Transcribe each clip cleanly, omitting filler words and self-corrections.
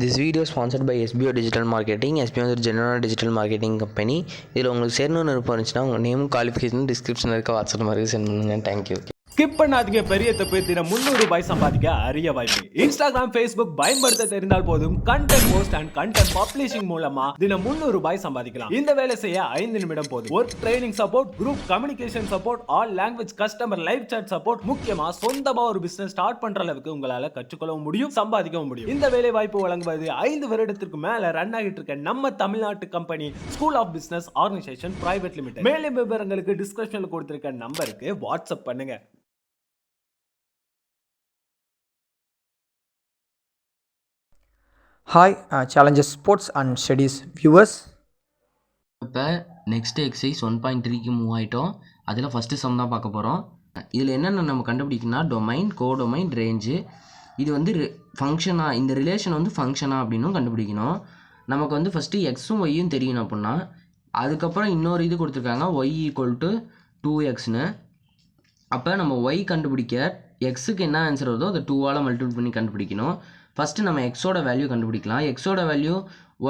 This video is sponsored by SBO Digital Marketing. SBO வந்து ஒரு general digital marketing company. இதில் உங்களுக்கு சேரணும்னு விருப்பம் இருந்துச்சுன்னா உங்கள் நேமும் குவாலிஃபிகேஷன் டிஸ்கிரிப்ஷனில் இருக்க வாட்ஸ்அப் மாதிரி சென்ட் பண்ணுங்கள். தேங்க்யூ. ஸ்கிப் பண்ணாதீங்க, பெரிய தப்பு. தினம் 300 ரூபாய் சம்பாதிக்க அரிய வாய்ப்பு. இன்ஸ்டாகிராம், ஃபேஸ்புக் பயன்படுத்த தெரிந்தால் போதும். Content post and content publishing மூலமா தினம் 300 ரூபாய் சம்பாதிக்கலாம். இந்த வேலை செய்ய 5 நிமிடம் போதும். Work training support, group communication support, all language customer live chat support, முக்கியமா சொந்தமா ஒரு பிசினஸ் ஸ்டார்ட் பண்ற அளவுக்கு உங்களால கற்றுக்கொள்ளவும் முடியும், சம்பாதிக்கவும் முடியும். இந்த வேலை வாய்ப்பு வழங்குவது 5 வருடத்திற்கு மேல ரன் ஆகிட்டு இருக்க நம்ம தமிழ்நாட்டு company school of business organisation private limited. மேலும் விவரங்களுக்கு டிஸ்கிரிப்ஷன்ல கொடுத்திருக்க நம்பருக்கு வாட்ஸ்அப் பண்ணுங்க. Hi challenges sports and studies viewers. இப்போ நெக்ஸ்ட் எக்ஸசைஸ் 1.3க்கு மூவ் ஆகிட்டோம். அதில் ஃபஸ்ட்டு சம் தான் பார்க்க போகிறோம். இதில் என்னென்ன நம்ம கண்டுபிடிக்கணும்னா டொமைன், கோடொமைன், ரேஞ்சு. இது வந்து ஃபங்க்ஷனா, இந்த ரிலேஷன் வந்து ஃபங்க்ஷனா அப்படின்னும் கண்டுபிடிக்கணும். நமக்கு வந்து ஃபஸ்ட்டு எக்ஸும் ஒய்யும் தெரியணும் அப்படின்னா, அதுக்கப்புறம் இன்னொரு இது கொடுத்துருக்காங்க ஒய் ஈக்குவல் டு 2xன்னு. அப்போ நம்ம ஒய் கண்டுபிடிக்க எக்ஸுக்கு என்ன ஆன்சர் வருதோ அதை 2ஆல் மல்டிபிள் பண்ணி கண்டுபிடிக்கணும். ஃபஸ்ட்டு நம்ம எக்ஸோட வேல்யூ கண்டுபிடிக்கலாம். எக்ஸோட வேல்யூ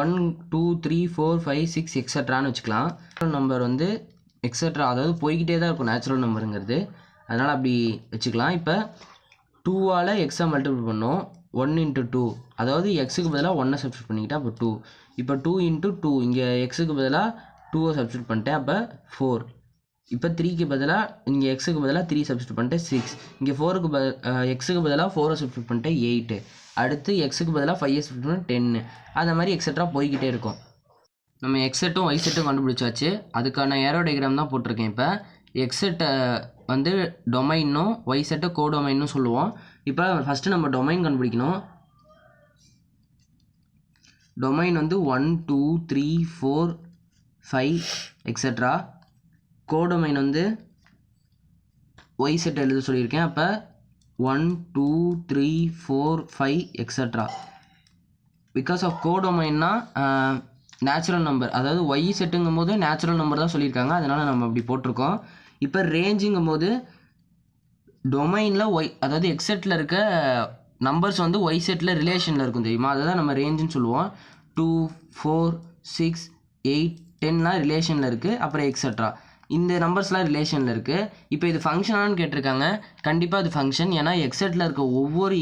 1 2 3 4 5 6 எக்ஸட்ரான்னு வச்சுக்கலாம். நம்பர் வந்து எக்ஸட்ரா, அதாவது போய்கிட்டே தான் இருக்கும் நேச்சுரல் நம்பருங்கிறது, அதனால் அப்படி வச்சுக்கலாம். இப்போ 2ஆல் எக்ஸை மல்டிபிள் பண்ணோம். 1 × 2, அதாவது எக்ஸுக்கு பதிலாக 1 சப்ஸ்டியூட் பண்ணிக்கிட்டேன். அப்போ 2. இப்போ 2 × 2, இங்கே எக்ஸுக்கு பதிலாக 2 சப்ஸ்டியூட் பண்ணிட்டேன். அப்போ 4. இப்போ 3க்கு பதிலாக இங்கே எக்ஸுக்கு பதிலாக 3 சப்ஸ்டியூட் பண்ணிட்டேன். 6. இங்கே 4க்கு எக்ஸுக்கு பதிலாக 4 சப்ஸ்டியூட் பண்ணிட்டேன். 8. அடுத்து எக்ஸுக்கு பதிலாக 5 சப்ஸ்டியூட் பண்ணி 10. அந்த மாதிரி எக்ஸட்ரா போய்கிட்டே இருக்கும். நம்ம எக்ஸெட்டும் ஒய் செட்டும் கண்டுபிடிச்சாச்சு. அதுக்கான ஏரோ டயக்ராம் தான் போட்டிருக்கேன். இப்போ எக்ஸெட்டை வந்து டொமைனும் ஒய் செட்டை கோடொமைனும் சொல்லுவோம். இப்போ ஃபஸ்ட்டு நம்ம டொமைன் கண்டுபிடிக்கணும். டொமைன் வந்து 1 2 3 4 5 எக்ஸட்ரா. கோடொமைன் வந்து ஒய் செட் எழுத சொல்லியிருக்கேன். அப்போ 1 2 3 4 5 எக்ஸட்ரா. பிகாஸ் ஆஃப் கோடொமைன்னா நேச்சுரல் நம்பர், அதாவது ஒய் செட்டுங்கும் போது நேச்சுரல் நம்பர் தான் சொல்லியிருக்காங்க, அதனால் நம்ம அப்படி போட்டிருக்கோம். இப்போ ரேஞ்சுங்கும் போது டொமைனில் ஒய், அதாவது எக்ஸெட்டில் இருக்க நம்பர்ஸ் வந்து ஒய் செட்டில் ரிலேஷனில் இருக்கும் தெரியுமா, அதை தான் நம்ம ரேஞ்சுன்னு சொல்லுவோம். 2 4 6 8 10லாம் ரிலேஷனில் இருக்குது. அப்புறம் எக்ஸட்ரா, இந்த நம்பர்ஸ்லாம் ரிலேஷனில் இருக்குது. இப்போ இது ஃபங்க்ஷனானு கேட்டிருக்காங்க. கண்டிப்பாக இது ஃபங்க்ஷன். ஏன்னா எக்ஸெட்டில் இருக்க ஒவ்வொரு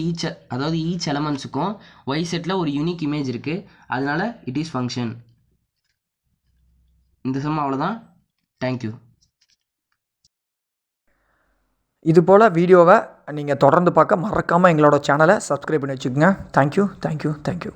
அதாவது ஈச் எலமெண்ட்ஸுக்கும் ஒய் செட்டில் ஒரு யூனிக் இமேஜ் இருக்குது, அதனால் இட் இஸ் ஃபங்க்ஷன். இந்த சம் அவ்வளோதான். தேங்க்யூ. இது போல் வீடியோவை நீங்கள் தொடர்ந்து பார்க்க மறக்காமல் எங்களோட சேனலை சப்ஸ்கிரைப் பண்ணி வச்சுக்கோங்க. தேங்க்யூ.